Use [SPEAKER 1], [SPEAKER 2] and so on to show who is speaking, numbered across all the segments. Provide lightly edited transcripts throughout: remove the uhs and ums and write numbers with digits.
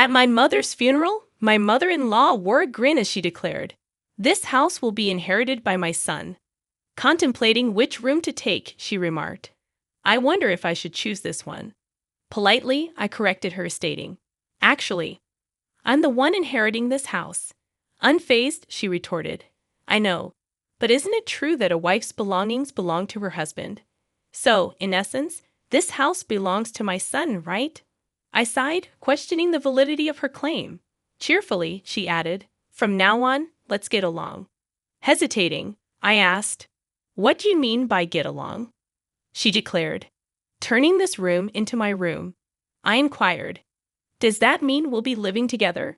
[SPEAKER 1] At my mother's funeral, my mother-in-law wore a grin as she declared, "This house will be inherited by my son." Contemplating which room to take, she remarked, "I wonder if I should choose this one." Politely, I corrected her, stating, "Actually, I'm the one inheriting this house." Unfazed, she retorted, "I know, but isn't it true that a wife's belongings belong to her husband? So, in essence, this house belongs to my son, right?" I sighed, questioning the validity of her claim. Cheerfully, she added, "From now on, let's get along." Hesitating, I asked, "What do you mean by get along?" She declared, "Turning this room into my room." I inquired, "Does that mean we'll be living together?"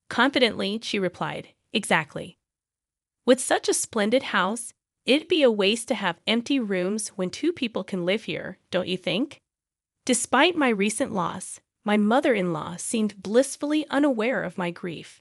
[SPEAKER 1] Confidently, she replied, "Exactly." With such a splendid house, it'd be a waste to have empty rooms when two people can live here, don't you think? Despite my recent loss, my mother-in-law seemed blissfully unaware of my grief.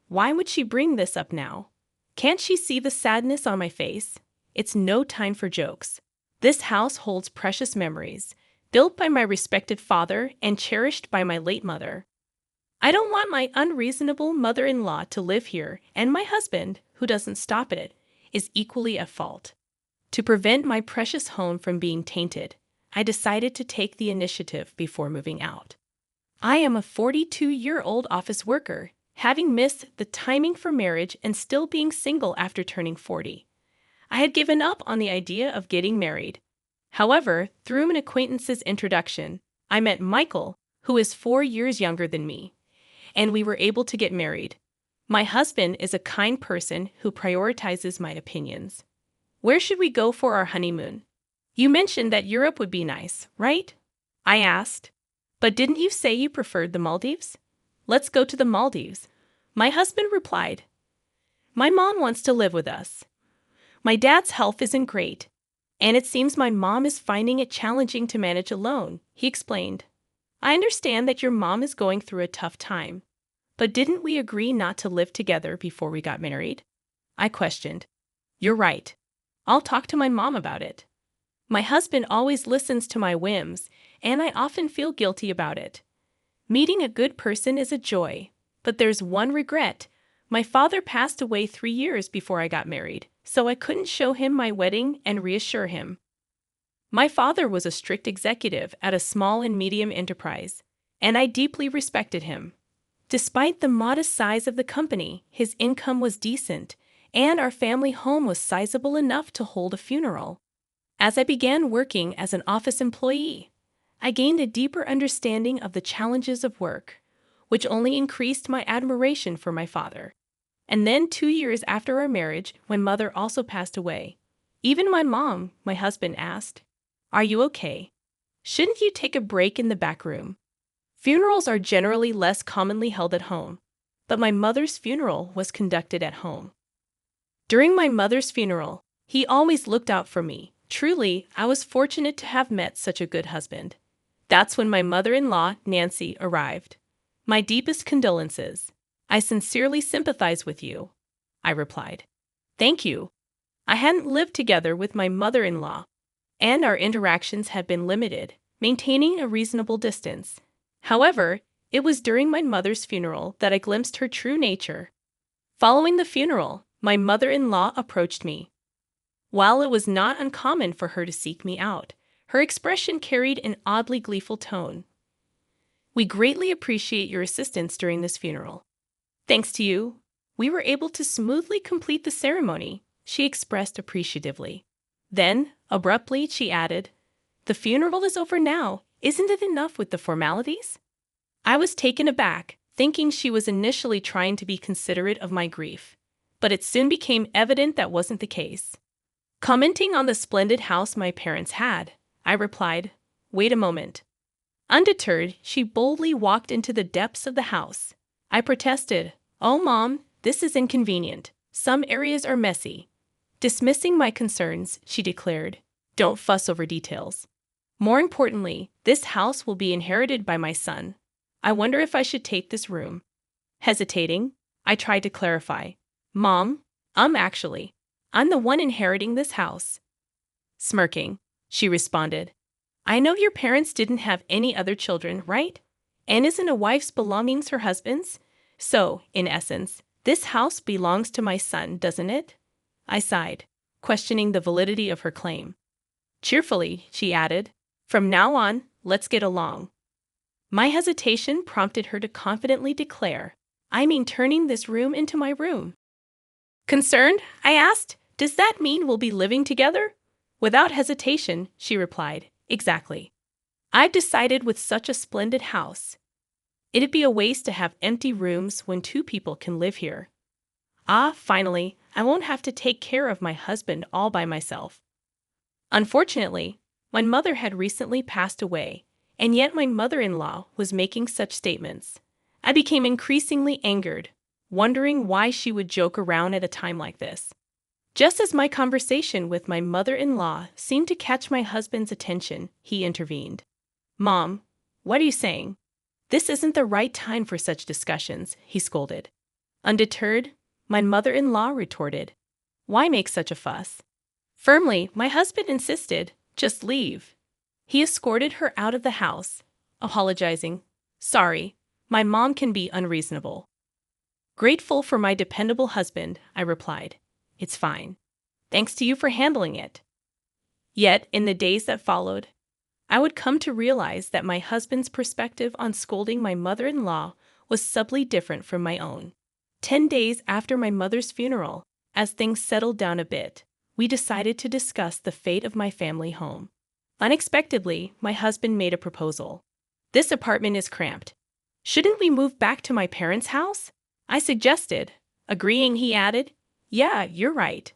[SPEAKER 1] Why would she bring this up now? Can't she see the sadness on my face? It's no time for jokes. This house holds precious memories, built by my respected father and cherished by my late mother. I don't want my unreasonable mother-in-law to live here, and my husband, who doesn't stop at it, is equally at fault. To prevent my precious home from being tainted, I decided to take the initiative before moving out. I am a 42-year-old office worker, having missed the timing for marriage and still being single after turning 40. I had given up on the idea of getting married. However, through an acquaintance's introduction, I met Michael, who is 4 years younger than me, and we were able to get married. My husband is a kind person who prioritizes my opinions. "Where should we go for our honeymoon? You mentioned that Europe would be nice, right?" I asked. "But didn't you say you preferred the Maldives?" "Let's go to the Maldives," my husband replied. "My mom wants to live with us. My dad's health isn't great, and it seems my mom is finding it challenging to manage alone," he explained. "I understand that your mom is going through a tough time, but didn't we agree not to live together before we got married?" I questioned. "You're right. I'll talk to my mom about it. My husband always listens to my whims, and I often feel guilty about it. Meeting a good person is a joy, but there's one regret. My father passed away 3 years before I got married, so I couldn't show him my wedding and reassure him. My father was a strict executive at a small and medium enterprise, and I deeply respected him. Despite the modest size of the company, his income was decent, and our family home was sizable enough to hold a funeral. As I began working as an office employee, I gained a deeper understanding of the challenges of work, which only increased my admiration for my father. And then 2 years after our marriage, when mother also passed away, even my mom, my husband asked, "Are you okay? Shouldn't you take a break in the back room?" Funerals are generally less commonly held at home, but my mother's funeral was conducted at home. During my mother's funeral, he always looked out for me. Truly, I was fortunate to have met such a good husband. That's when my mother-in-law, Nancy, arrived. "My deepest condolences. I sincerely sympathize with you," I replied. "Thank you." I hadn't lived together with my mother-in-law, and our interactions had been limited, maintaining a reasonable distance. However, it was during my mother's funeral that I glimpsed her true nature. Following the funeral, my mother-in-law approached me. While it was not uncommon for her to seek me out, her expression carried an oddly gleeful tone. "We greatly appreciate your assistance during this funeral. Thanks to you, we were able to smoothly complete the ceremony," she expressed appreciatively. Then, abruptly, she added, "The funeral is over now. Isn't it enough with the formalities?" I was taken aback, thinking she was initially trying to be considerate of my grief, but it soon became evident that wasn't the case. Commenting on the splendid house my parents had, I replied, "Wait a moment." Undeterred, she boldly walked into the depths of the house. I protested, "Oh, Mom, this is inconvenient. Some areas are messy." Dismissing my concerns, she declared, "Don't fuss over details. More importantly, this house will be inherited by my son. I wonder if I should take this room." Hesitating, I tried to clarify, "Mom, actually, I'm the one inheriting this house." Smirking, she responded, "I know your parents didn't have any other children, right? And isn't a wife's belongings her husband's? So, in essence, this house belongs to my son, doesn't it? I sighed, questioning the validity of her claim. Cheerfully, she added, from now on, let's get along. My hesitation prompted her to confidently declare, I mean turning this room into my room. Concerned, I asked, does that mean we'll be living together? Without hesitation, she replied, exactly. I've decided with such a splendid house. It'd be a waste to have empty rooms when two people can live here. Finally, I won't have to take care of my husband all by myself. Unfortunately, my mother had recently passed away, and yet my mother-in-law was making such statements. I became increasingly angered, wondering why she would joke around at a time like this. Just as my conversation with my mother-in-law seemed to catch my husband's attention, he intervened. Mom, what are you saying? This isn't the right time for such discussions, he scolded. Undeterred, my mother-in-law retorted, why make such a fuss? Firmly, my husband insisted, just leave. He escorted her out of the house, apologizing, sorry, my mom can be unreasonable. Grateful for my dependable husband, I replied, it's fine. Thanks to you for handling it. Yet, in the days that followed, I would come to realize that my husband's perspective on scolding my mother-in-law was subtly different from my own. 10 days after my mother's funeral, as things settled down a bit, we decided to discuss the fate of my family home. Unexpectedly, my husband made a proposal. This apartment is cramped. Shouldn't we move back to my parents' house? I suggested. Agreeing, he added, yeah, you're right.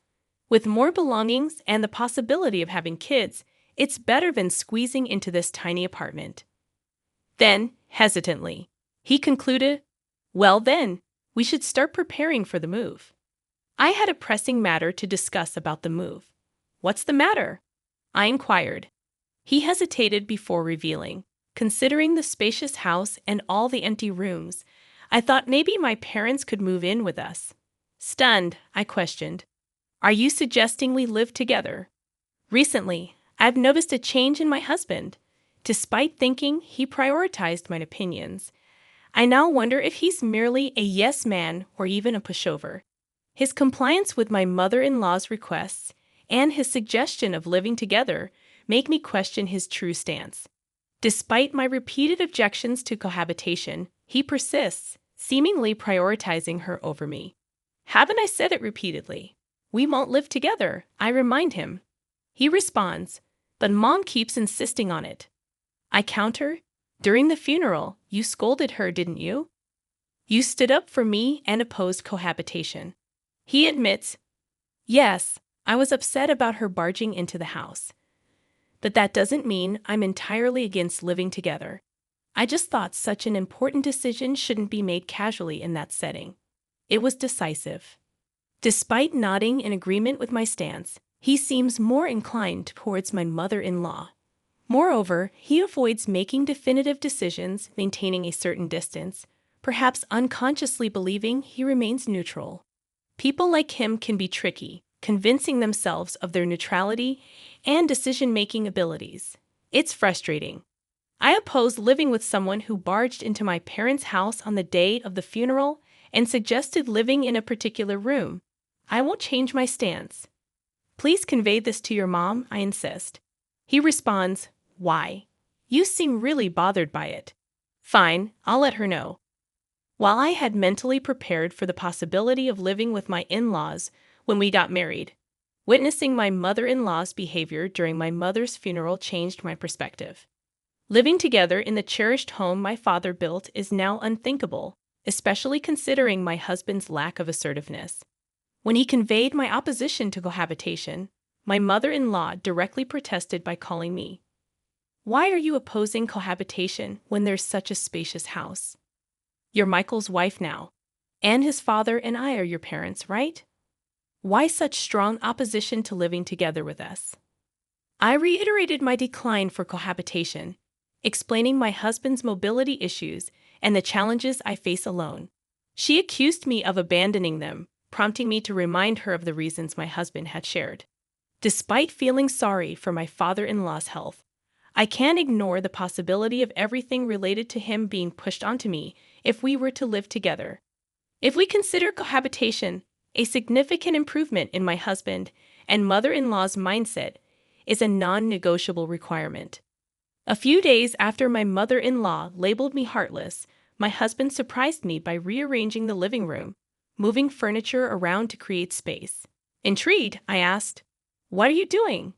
[SPEAKER 1] With more belongings and the possibility of having kids, it's better than squeezing into this tiny apartment. Then, hesitantly, he concluded, well then, we should start preparing for the move. I had a pressing matter to discuss about the move. What's the matter? I inquired. He hesitated before revealing. Considering the spacious house and all the empty rooms, I thought maybe my parents could move in with us. Stunned, I questioned, are you suggesting we live together? Recently, I've noticed a change in my husband. Despite thinking he prioritized my opinions, I now wonder if he's merely a yes man or even a pushover. His compliance with my mother-in-law's requests and his suggestion of living together make me question his true stance. Despite my repeated objections to cohabitation, he persists, seemingly prioritizing her over me. Haven't I said it repeatedly? We won't live together, I remind him. He responds, but Mom keeps insisting on it. I counter, during the funeral, you scolded her, didn't you? You stood up for me and opposed cohabitation. He admits, yes, I was upset about her barging into the house. But that doesn't mean I'm entirely against living together. I just thought such an important decision shouldn't be made casually in that setting. It was decisive. Despite nodding in agreement with my stance, he seems more inclined towards my mother-in-law. Moreover, he avoids making definitive decisions, maintaining a certain distance, perhaps unconsciously believing he remains neutral. People like him can be tricky, convincing themselves of their neutrality and decision-making abilities. It's frustrating. I oppose living with someone who barged into my parents' house on the day of the funeral and suggested living in a particular room. I won't change my stance. Please convey this to your mom, I insist. He responds, why? You seem really bothered by it. Fine, I'll let her know. While I had mentally prepared for the possibility of living with my in-laws when we got married, witnessing my mother-in-law's behavior during my mother's funeral changed my perspective. Living together in the cherished home my father built is now unthinkable, especially considering my husband's lack of assertiveness. When he conveyed my opposition to cohabitation, my mother-in-law directly protested by calling me. Why are you opposing cohabitation when there's such a spacious house? You're Michael's wife now, and his father and I are your parents, right? Why such strong opposition to living together with us? I reiterated my decline for cohabitation, explaining my husband's mobility issues and the challenges I face alone. She accused me of abandoning them, prompting me to remind her of the reasons my husband had shared. Despite feeling sorry for my father-in-law's health, I can't ignore the possibility of everything related to him being pushed onto me if we were to live together. If we consider cohabitation a significant improvement in my husband and mother-in-law's mindset is a non-negotiable requirement. A few days after my mother-in-law labeled me heartless, my husband surprised me by rearranging the living room, moving furniture around to create space. Intrigued, I asked, "What are you doing?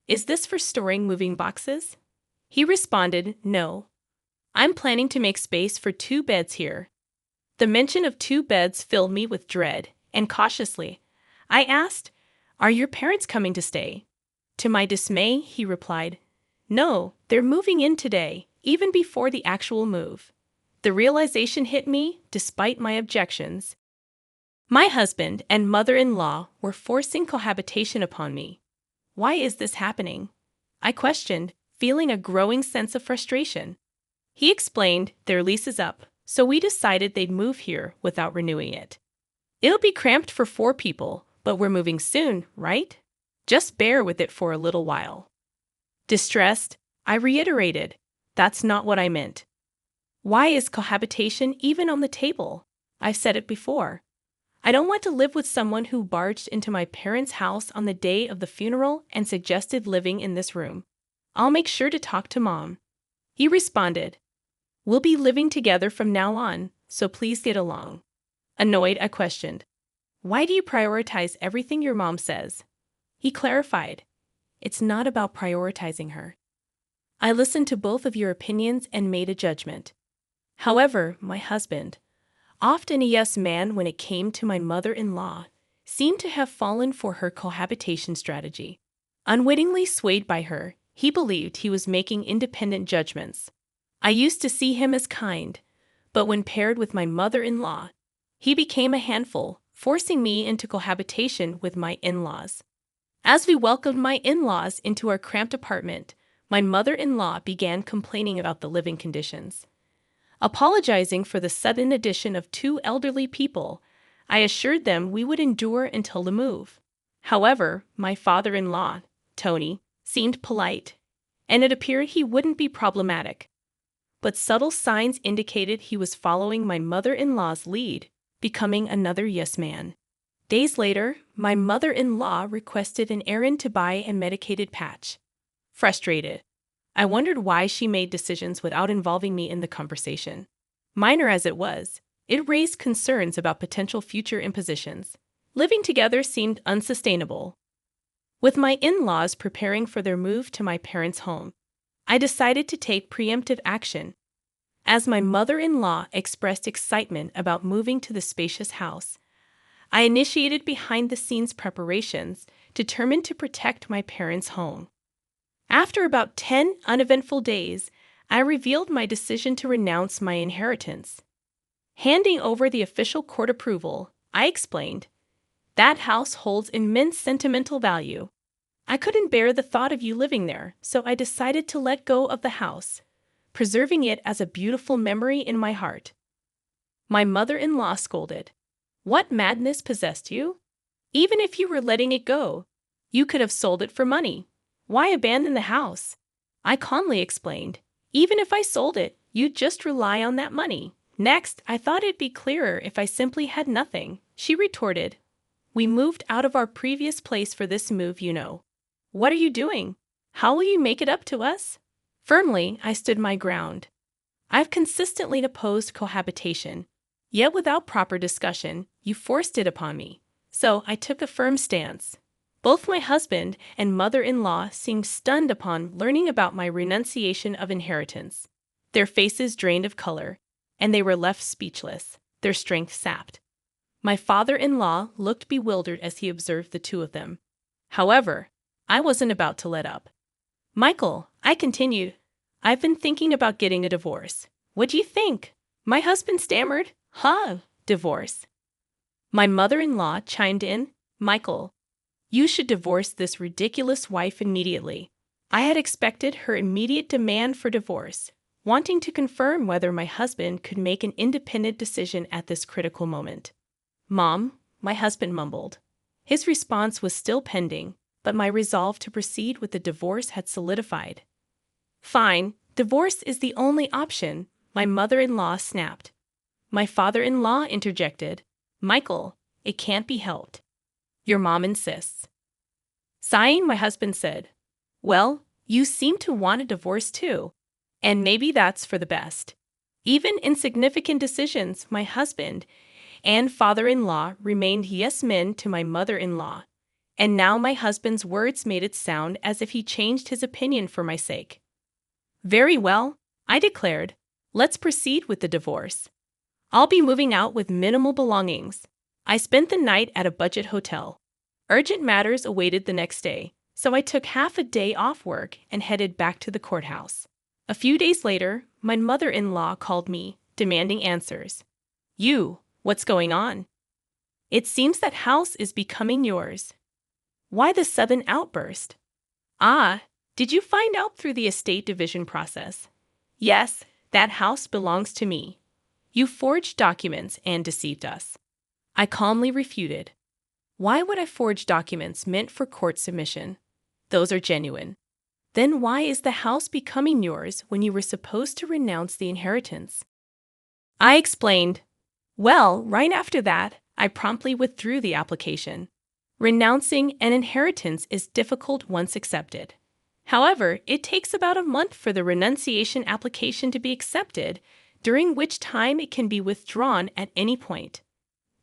[SPEAKER 1] Is this for storing moving boxes?" He responded, "No. I'm planning to make space for 2 beds here." The mention of 2 beds filled me with dread, and cautiously, I asked, "Are your parents coming to stay?" To my dismay, he replied, "No, they're moving in today, even before the actual move." The realization hit me, despite my objections. My husband and mother-in-law were forcing cohabitation upon me. Why is this happening? I questioned, feeling a growing sense of frustration. He explained their lease is up, so we decided they'd move here without renewing it. "It'll be cramped for 4 people, but we're moving soon, right? Just bear with it for a little while." Distressed, I reiterated, "That's not what I meant." Why is cohabitation even on the table? I've said it before. I don't want to live with someone who barged into my parents' house on the day of the funeral and suggested living in this room. I'll make sure to talk to Mom. He responded, "We'll be living together from now on, so please get along." Annoyed, I questioned, "Why do you prioritize everything your mom says?" He clarified, "It's not about prioritizing her. I listened to both of your opinions and made a judgment." However, my husband, often a yes man when it came to my mother-in-law, seemed to have fallen for her cohabitation strategy. Unwittingly swayed by her, he believed he was making independent judgments. I used to see him as kind, but when paired with my mother-in-law, he became a handful, forcing me into cohabitation with my in-laws. As we welcomed my in-laws into our cramped apartment, my mother-in-law began complaining about the living conditions. Apologizing for the sudden addition of 2 elderly people, I assured them we would endure until the move. However, my father-in-law, Tony, seemed polite, and it appeared he wouldn't be problematic. But subtle signs indicated he was following my mother-in-law's lead, becoming another yes man. Days later, my mother-in-law requested an errand to buy a medicated patch. Frustrated, I wondered why she made decisions without involving me in the conversation. Minor as it was, it raised concerns about potential future impositions. Living together seemed unsustainable. With my in-laws preparing for their move to my parents' home, I decided to take preemptive action. As my mother-in-law expressed excitement about moving to the spacious house, I initiated behind-the-scenes preparations, determined to protect my parents' home. After about 10 uneventful days, I revealed my decision to renounce my inheritance. Handing over the official court approval, I explained, "That house holds immense sentimental value. I couldn't bear the thought of you living there, so I decided to let go of the house, preserving it as a beautiful memory in my heart." My mother-in-law scolded, "What madness possessed you? Even if you were letting it go, you could have sold it for money. Why abandon the house?" I calmly explained, "Even if I sold it, you'd just rely on that money. Next, I thought it'd be clearer if I simply had nothing." She retorted, "We moved out of our previous place for this move, you know. What are you doing? How will you make it up to us?" Firmly, I stood my ground. I've consistently opposed cohabitation, yet without proper discussion, you forced it upon me. So I took a firm stance. Both my husband and mother-in-law seemed stunned upon learning about my renunciation of inheritance. Their faces drained of color, and they were left speechless, their strength sapped. My father-in-law looked bewildered as he observed the 2 of them. However, I wasn't about to let up. "Michael," I continued, "I've been thinking about getting a divorce. What do you think?" My husband stammered, "Divorce?" My mother-in-law chimed in, "Michael, you should divorce this ridiculous wife immediately." I had expected her immediate demand for divorce, wanting to confirm whether my husband could make an independent decision at this critical moment. "Mom," my husband mumbled. His response was still pending, but my resolve to proceed with the divorce had solidified. Fine, divorce is the only option, my mother-in-law snapped. My father-in-law interjected, Michael, it can't be helped. Your mom insists. Sighing, my husband said, well, you seem to want a divorce too, and maybe that's for the best. Even insignificant decisions, my husband and father-in-law remained yes men to my mother-in-law, and now my husband's words made it sound as if he changed his opinion for my sake. Very well, I declared. Let's proceed with the divorce. I'll be moving out with minimal belongings. I spent the night at a budget hotel. Urgent matters awaited the next day, so I took half a day off work and headed back to the courthouse. A few days later, my mother-in-law called me, demanding answers. What's going on? It seems that house is becoming yours. Why the sudden outburst? Did you find out through the estate division process? Yes, that house belongs to me. You forged documents and deceived us. I calmly refuted. Why would I forge documents meant for court submission? Those are genuine. Then why is the house becoming yours when you were supposed to renounce the inheritance? I explained. Well, right after that, I promptly withdrew the application. Renouncing an inheritance is difficult once accepted. However, it takes about a month for the renunciation application to be accepted, during which time it can be withdrawn at any point.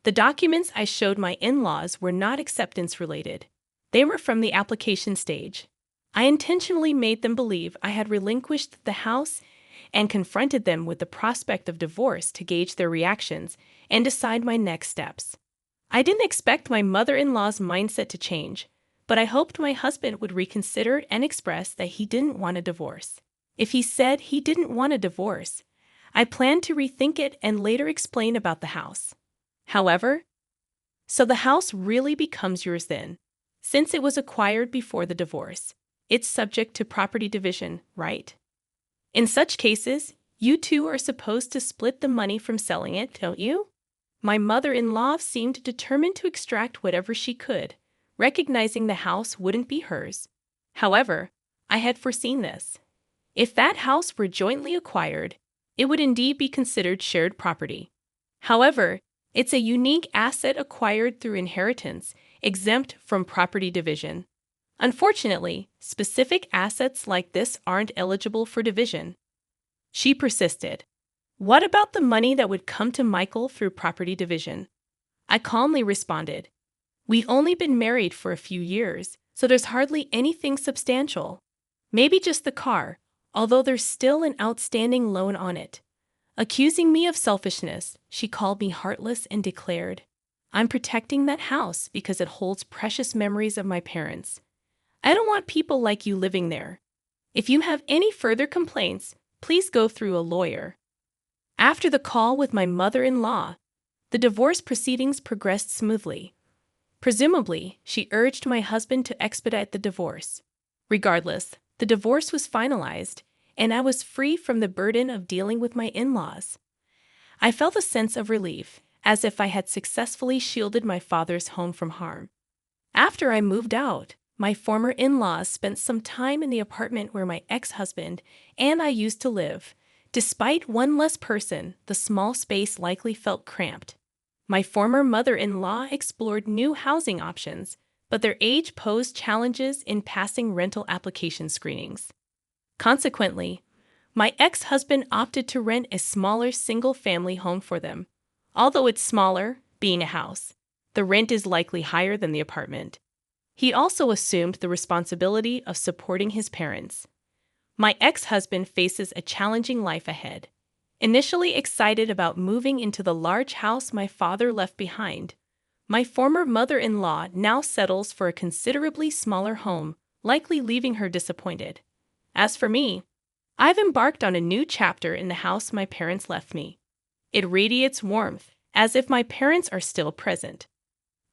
[SPEAKER 1] The documents I showed my in-laws were not acceptance-related. They were from the application stage. I intentionally made them believe I had relinquished the house and confronted them with the prospect of divorce to gauge their reactions and decide my next steps. I didn't expect my mother-in-law's mindset to change, but I hoped my husband would reconsider and express that he didn't want a divorce. If he said he didn't want a divorce, I planned to rethink it and later explain about the house. However, so the house really becomes yours then, since it was acquired before the divorce. It's subject to property division, right? In such cases, you two are supposed to split the money from selling it, don't you? My mother-in-law seemed determined to extract whatever she could, recognizing the house wouldn't be hers. However, I had foreseen this. If that house were jointly acquired, it would indeed be considered shared property. However, it's a unique asset acquired through inheritance, exempt from property division. Unfortunately, specific assets like this aren't eligible for division. She persisted. What about the money that would come to Michael through property division? I calmly responded. We've only been married for a few years, so there's hardly anything substantial. Maybe just the car, although there's still an outstanding loan on it. Accusing me of selfishness, she called me heartless and declared, I'm protecting that house because it holds precious memories of my parents. I don't want people like you living there. If you have any further complaints, please go through a lawyer. After the call with my mother-in-law, the divorce proceedings progressed smoothly. Presumably, she urged my husband to expedite the divorce. Regardless, the divorce was finalized, and I was free from the burden of dealing with my in-laws. I felt a sense of relief, as if I had successfully shielded my father's home from harm. After I moved out, my former in-laws spent some time in the apartment where my ex-husband and I used to live. Despite one less person, the small space likely felt cramped. My former mother-in-law explored new housing options, but their age posed challenges in passing rental application screenings. Consequently, my ex-husband opted to rent a smaller single-family home for them. Although it's smaller, being a house, the rent is likely higher than the apartment. He also assumed the responsibility of supporting his parents. My ex-husband faces a challenging life ahead. Initially excited about moving into the large house my father left behind, my former mother-in-law now settles for a considerably smaller home, likely leaving her disappointed. As for me, I've embarked on a new chapter in the house my parents left me. It radiates warmth, as if my parents are still present.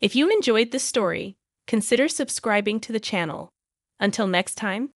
[SPEAKER 1] If you enjoyed this story, consider subscribing to the channel. Until next time,